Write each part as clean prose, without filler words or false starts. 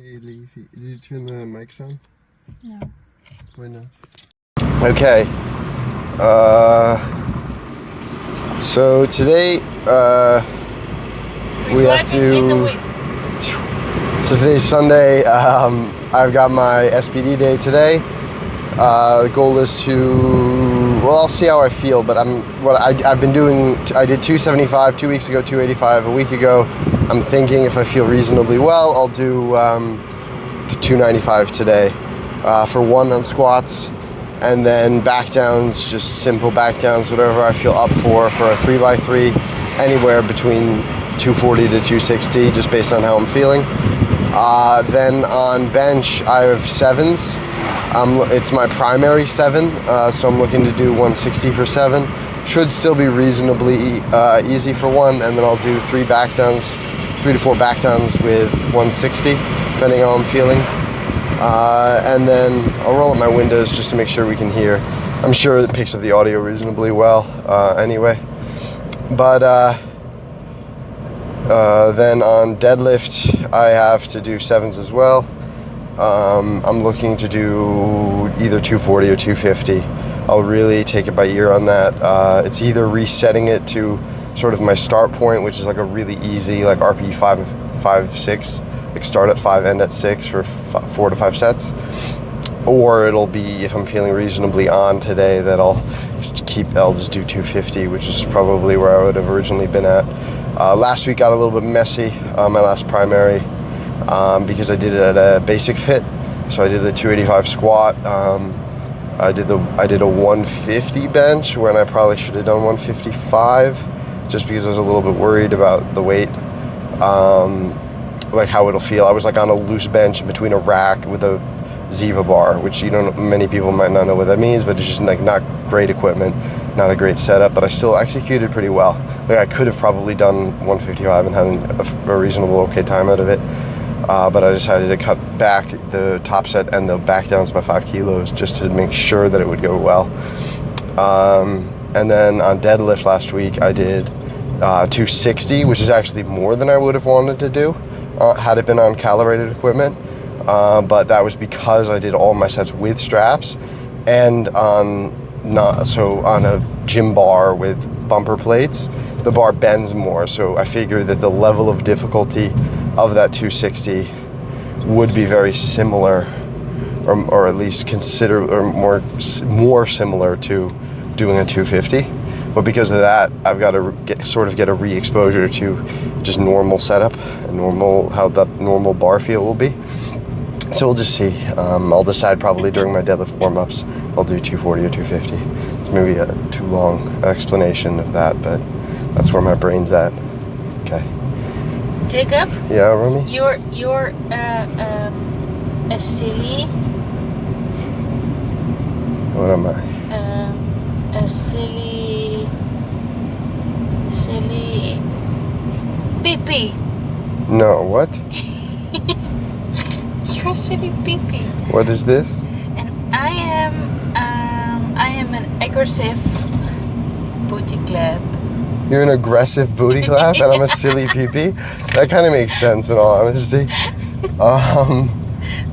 Hey, Leafy. Did you turn the mics on? No. Why not? Okay. So today, we have to. So today's Sunday. I've got my SPD day today. The goal is to. Well, I'll see how I feel, but I've been doing. I did 275 2 weeks ago, 285 a week ago. I'm thinking if I feel reasonably well, I'll do 295 today for one on squats, and then back downs, just simple back downs, whatever I feel up for a 3x3, anywhere between 240 to 260, just based on how I'm feeling. Then on bench, I have sevens. It's my primary seven, so I'm looking to do 160 for seven. Should still be reasonably easy for one, and then I'll do 3 to 4 back downs with 160, depending on how I'm feeling. And then I'll roll up my windows just to make sure we can hear. I'm sure it picks up the audio reasonably well anyway. But then on deadlift, I have to do sevens as well. I'm looking to do either 240 or 250. I'll really take it by ear on that. It's either resetting it to sort of my start point, which is like a really easy, like RPE 5, 6, like start at 5, end at 6 for 4 to 5 sets. Or it'll be, if I'm feeling reasonably on today, that I'll just do 250, which is probably where I would have originally been at. Last week got a little bit messy, my last primary, because I did it at a basic fit. So I did the 285 squat. I did a 150 bench when I probably should have done 155, just because I was a little bit worried about the weight, like how it'll feel. I was like on a loose bench in between a rack with a Ziva bar, which many people might not know what that means, but it's just like not great equipment, not a great setup, but I still executed pretty well. Like I could have probably done 155 and had a reasonable okay time out of it. But I decided to cut back the top set and the back downs by 5 kilos just to make sure that it would go well. And then on deadlift last week, I did 260, which is actually more than I would have wanted to do had it been on calibrated equipment. But that was because I did all my sets with straps and on a gym bar with bumper plates, the bar bends more. So I figured that the level of difficulty of that 260 would be very similar, or at least more similar to doing a 250. But because of that, I've got to get a re-exposure to just normal setup and how that normal bar feel will be. So we'll just see. I'll decide probably during my deadlift warm-ups. I'll do 240 or 250. It's maybe a too long explanation of that, but that's where my brain's at. Okay. Jacob? Yeah, Romy? You're a silly. What am I? A silly pee-pee. No, what? You're a silly pee-pee. What is this? And I am an aggressive booty clap. You're an aggressive booty clap and I'm a silly pee-pee? That kind of makes sense in all honesty.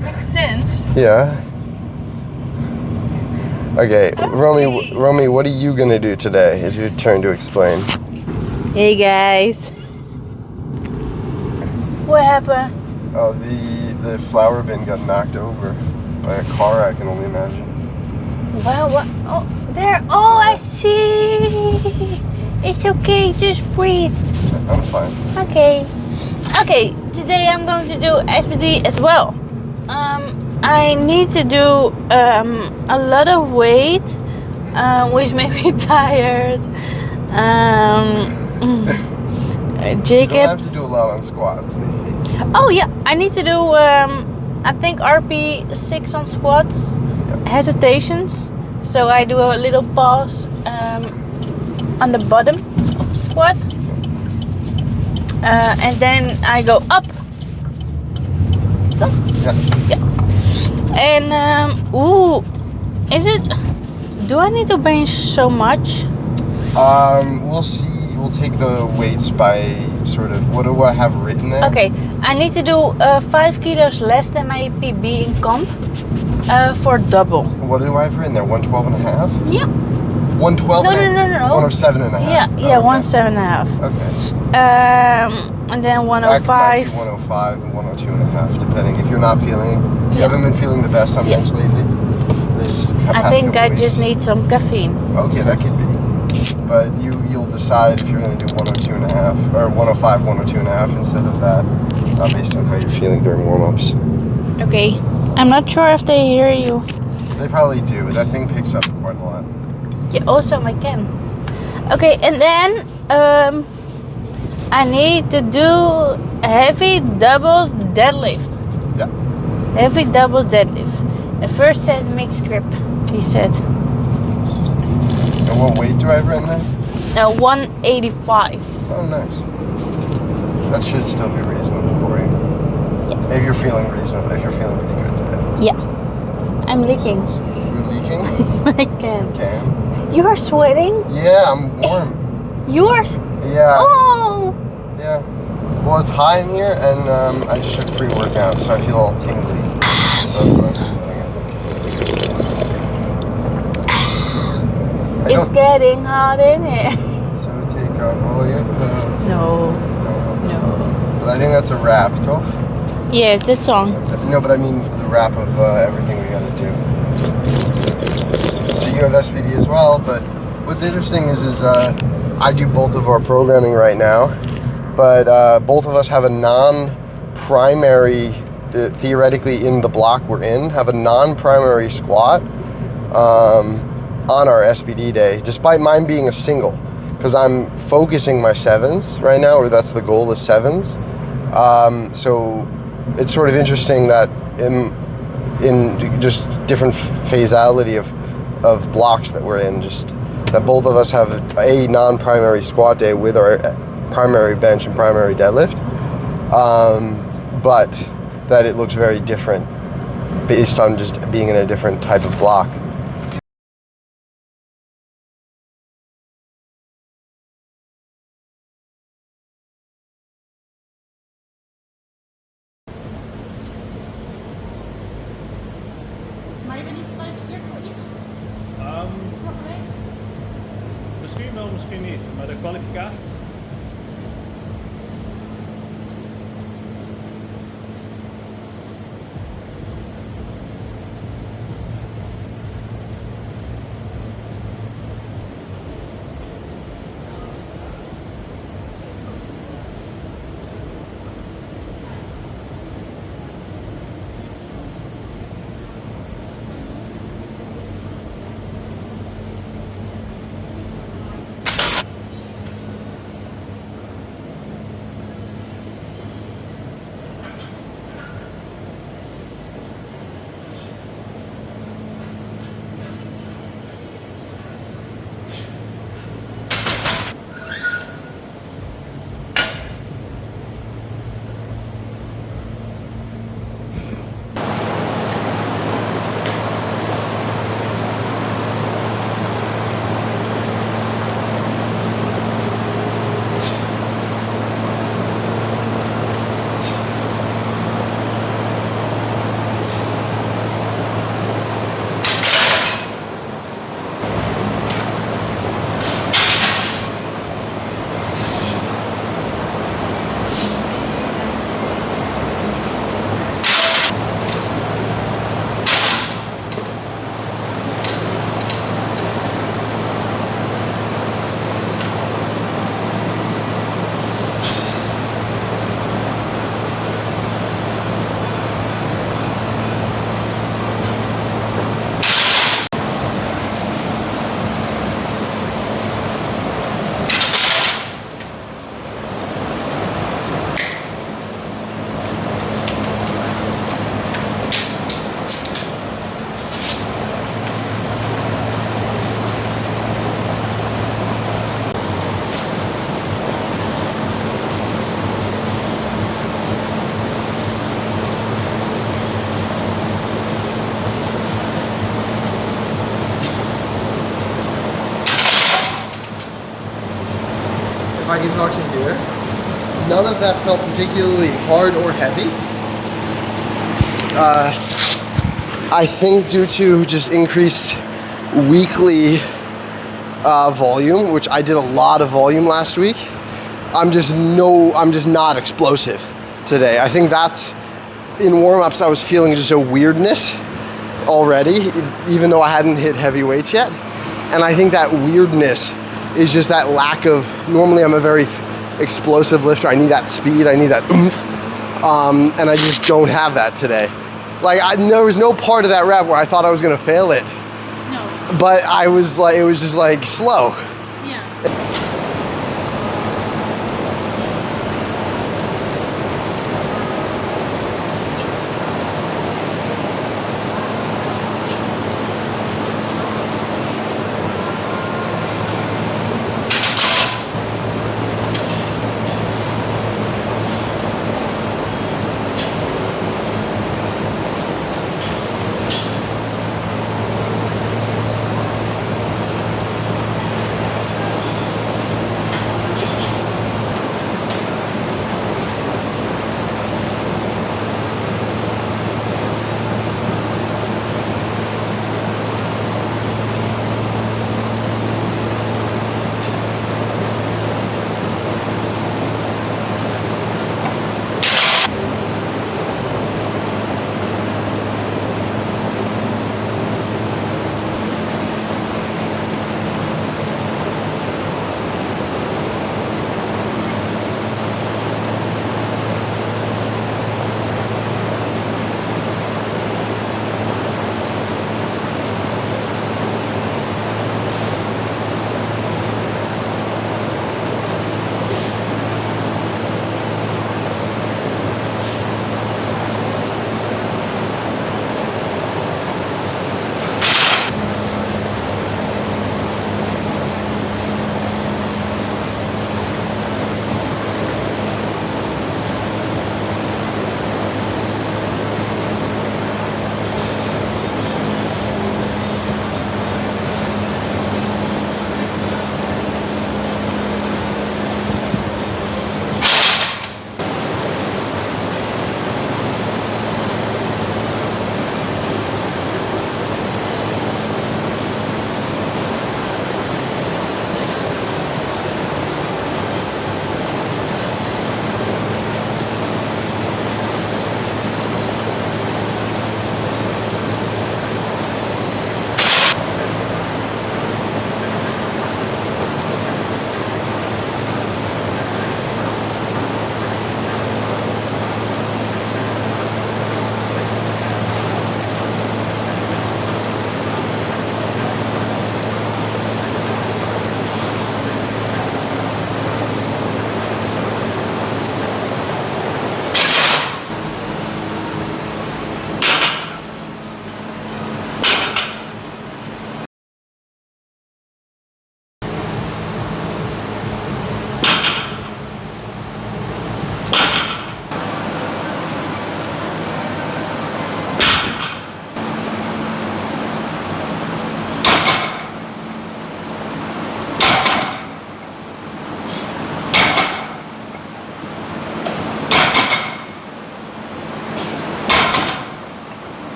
Makes sense. Yeah. Okay, Romy, what are you gonna do today? It's your turn to explain. Hey guys. What happened? Oh, the flower bin got knocked over by a car, I can only imagine. Wow, what? Oh, there. Oh, I see. It's okay, just breathe. I'm fine. Okay, today I'm going to do SPD as well. I need to do a lot of weight, which makes me tired. Jacob. You don't have to do a lot on squats, Leafy. Oh yeah, I need to do I think RP 6 on squats, hesitations. So I do a little pause on the bottom of the squat, and then I go up. So, yeah. And do I need to bench so much? We'll see. We'll take the weights by sort of, what do I have written there? Okay, I need to do 5 kilos less than my PB in comp for double. What do I have written there? 112 and a half? Yeah. 112 No, and a- no, no, no. 107 and a half. Yeah, Oh, okay. 107 and a half. Okay. And then That might 105. be 105 and 102 and a half, depending. If you're not feeling, if you Yeah. haven't been feeling the best on bench lately, this I past think couple I weeks. just need some caffeine. Okay, that could be. But you'll decide if you're going to do 102 and a half, or 105, 102 and a half instead of that, based on how you're feeling during warm-ups. Okay, I'm not sure if they hear you. They probably do. That thing picks up quite a lot. Yeah, also I can. Okay, and then I need to do heavy doubles deadlift. Yeah. Heavy doubles deadlift. The first set makes grip, he said. And what weight do I have written there? 185. Oh, nice. That should still be reasonable for you. Yeah. If you're feeling reasonable, if you're feeling pretty good today. Yeah. I'm leaking. You're leaking? I can. Can. You are sweating? Yeah, I'm warm. You are. Yeah. Oh! Yeah. Well, it's high in here, and I just took pre-workout, so I feel all tingly. So that's why I'm sweating, I think. It's getting hot in here. So take off all your clothes. No. No. But I think that's a wrap, toch? Yeah, it's a song. No, but I mean the wrap of everything we gotta do. So you have SPD as well, but what's interesting is I do both of our programming right now, but both of us have a non-primary, theoretically in the block we're in, have a non-primary squat on our SPD day, despite mine being a single, because I'm focusing my sevens right now, or that's the goal, is sevens. So it's sort of interesting that in just different phasality of blocks that we're in, just that both of us have a non-primary squat day with our primary bench and primary deadlift, but that it looks very different based on just being in a different type of block. Maar je bent niet gekwalificeerd voor iets? Vorige week? Misschien wel, misschien niet. Maar de kwalificatie. If I can talk to you here, none of that felt particularly hard or heavy. I think due to just increased weekly volume, which I did a lot of volume last week, I'm just not explosive today. I think that's, in warm-ups I was feeling just a weirdness already, even though I hadn't hit heavy weights yet. And I think that weirdness is just that lack of, normally I'm a very explosive lifter. I need that speed, I need that oomph, and I just don't have that today. Like, there was no part of that rep where I thought I was gonna fail it. No. But I was like, it was just like slow. Yeah.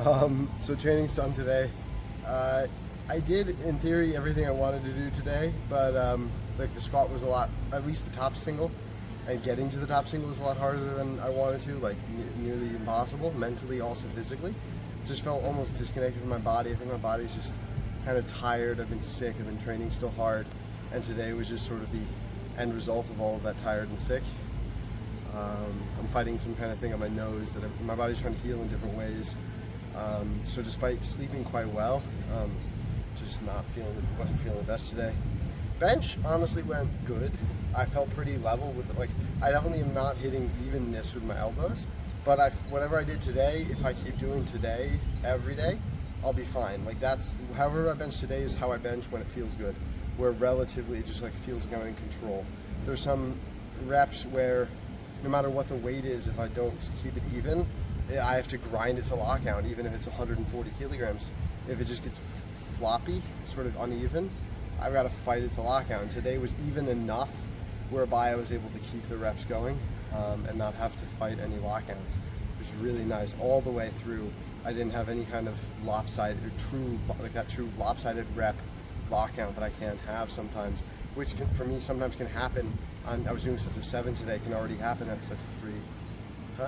So training's done today. I did, in theory, everything I wanted to do today, but like the squat was a lot, at least the top single, and getting to the top single was a lot harder than I wanted to, like nearly impossible, mentally, also physically. Just felt almost disconnected from my body. I think my body's just kind of tired. I've been sick, I've been training still hard, and today was just sort of the end result of all of that tired and sick. I'm fighting some kind of thing on my nose that my body's trying to heal in different ways. So despite sleeping quite well, just wasn't feeling the best today. Bench honestly went good. I felt pretty level with I definitely am not hitting evenness with my elbows, but whatever I did today, if I keep doing today every day, I'll be fine. Like that's however I bench today is how I bench when it feels good, where relatively it just like feels like I'm in control. There's some reps where no matter what the weight is, if I don't keep it even, I have to grind it to lockout, even if it's 140 kilograms. If it just gets floppy, sort of uneven, I've got to fight it to lockout. And today was even enough whereby I was able to keep the reps going and not have to fight any lockouts. It was really nice all the way through. I didn't have any kind of lopsided or true lopsided rep lockout that I can have sometimes, which for me sometimes can happen. I was doing sets of 7 today, can already happen at sets of 3.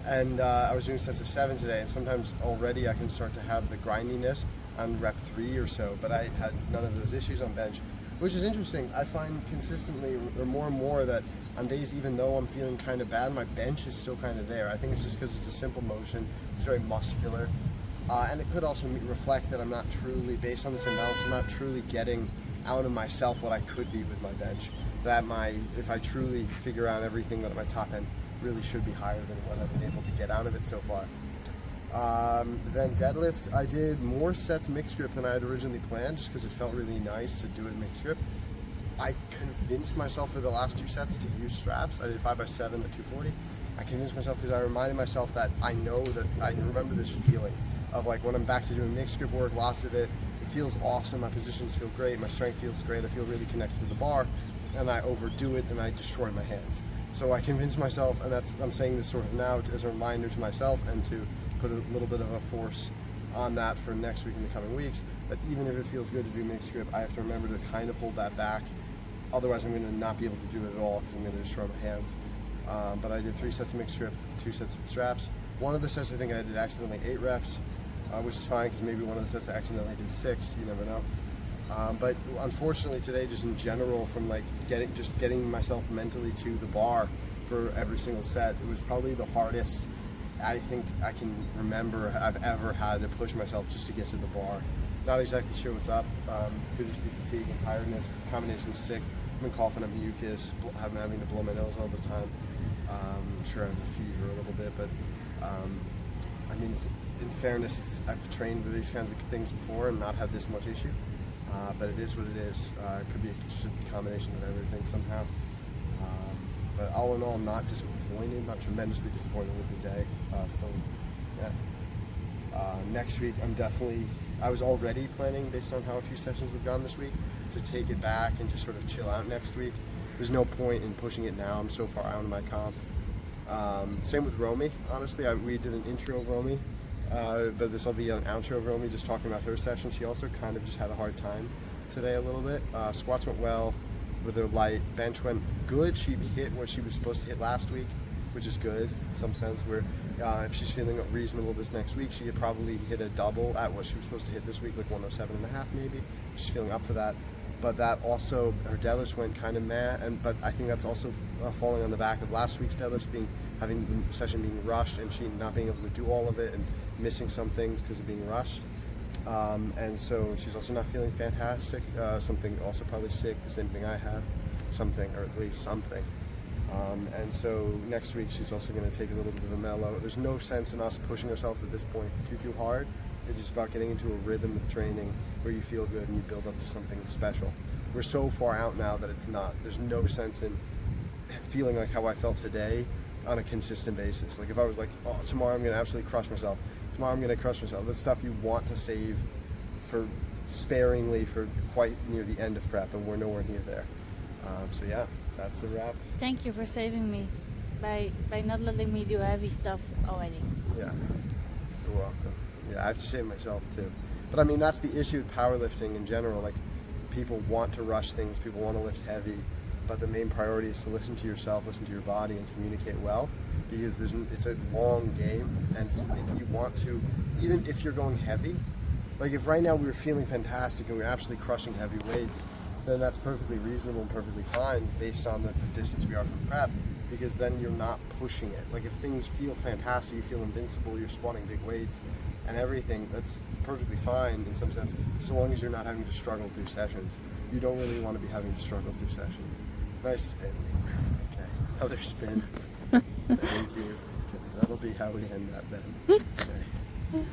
And I was doing sets of 7 today, and sometimes already I can start to have the grindiness on rep 3 or so, but I had none of those issues on bench, which is interesting. I find consistently, or more and more, that on days even though I'm feeling kind of bad, my bench is still kind of there. I think it's just because it's a simple motion, it's very muscular, and it could also reflect that I'm not truly, based on this imbalance, I'm not truly getting out of myself what I could be with my bench. That if I truly figure out everything, that my top end really should be higher than what I've been able to get out of it so far. Then deadlift, I did more sets mixed grip than I had originally planned, just because it felt really nice to do it mixed grip. I convinced myself for the last 2 sets to use straps. I did 5x7 at 240. I convinced myself because I reminded myself that I remember this feeling of like when I'm back to doing mixed grip work, lots of it feels awesome, my positions feel great, my strength feels great, I feel really connected to the bar, and I overdo it and I destroy my hands. So I convinced myself, and I'm saying this sort of now as a reminder to myself and to put a little bit of a force on that for next week and the coming weeks, that even if it feels good to do mixed grip, I have to remember to kind of hold that back. Otherwise I'm going to not be able to do it at all because I'm going to destroy my hands. But I did 3 sets of mixed grip, 2 sets with straps. One of the sets I think I did accidentally 8 reps, which is fine because maybe one of the sets I accidentally did 6, you never know. But unfortunately today, just in general, from like getting myself mentally to the bar for every single set, it was probably the hardest I think I can remember I've ever had to push myself just to get to the bar. Not exactly sure what's up. Could just be fatigue and tiredness, combination of sick. I've been coughing up mucus, having to blow my nose all the time. I'm sure I have a fever a little bit, but I mean, in fairness, I've trained with these kinds of things before and not had this much issue. But it is what it is. It could be just a combination of everything somehow. But all in all, not disappointed, not tremendously disappointed with the day. Still, yeah. Next week, I was already planning, based on how a few sessions have gone this week, to take it back and just sort of chill out next week. There's no point in pushing it now. I'm so far out of my comp. Same with Romy, honestly. We did an intro of Romy, but this will be an outro of Romy, just talking about her session. She also kind of just had a hard time today a little bit. Squats went well with her light. Bench went good. She hit what she was supposed to hit last week, which is good in some sense, where if she's feeling reasonable this next week, she could probably hit a double at what she was supposed to hit this week, like 107.5 maybe. She's feeling up for that. But that also, her deadlifts went kind of meh, but I think that's also falling on the back of last week's deadlifts having the session being rushed and she not being able to do all of it and missing some things because of being rushed. And so she's also not feeling fantastic. Something also probably sick, the same thing I have, something, or at least something. And so next week she's also going to take a little bit of a mellow. There's no sense in us pushing ourselves at this point too hard. It's just about getting into a rhythm of training where you feel good and you build up to something special. We're so far out now that there's no sense in feeling like how I felt today on a consistent basis. Like if I was like, oh, tomorrow I'm going to absolutely crush myself. Tomorrow I'm going to crush myself. That's stuff you want to save for sparingly for quite near the end of prep, and we're nowhere near there. So yeah, that's the wrap. Thank you for saving me by not letting me do heavy stuff already. Yeah. You're welcome. Yeah, I have to say it myself too. But I mean, that's the issue with powerlifting in general. Like, people want to rush things, people want to lift heavy, but the main priority is to listen to yourself, listen to your body, and communicate well. Because it's a long game, and you want to, even if you're going heavy, like if right now we were feeling fantastic and we we're absolutely crushing heavy weights, then that's perfectly reasonable and perfectly fine based on the distance we are from prep, because then you're not pushing it. Like if things feel fantastic, you feel invincible, you're squatting big weights and everything, that's perfectly fine in some sense, so long as you're not having to struggle through sessions. You don't really want to be having to struggle through sessions. Nice spin. Okay, another spin. Thank you. Okay, that'll be how we end that then. Okay.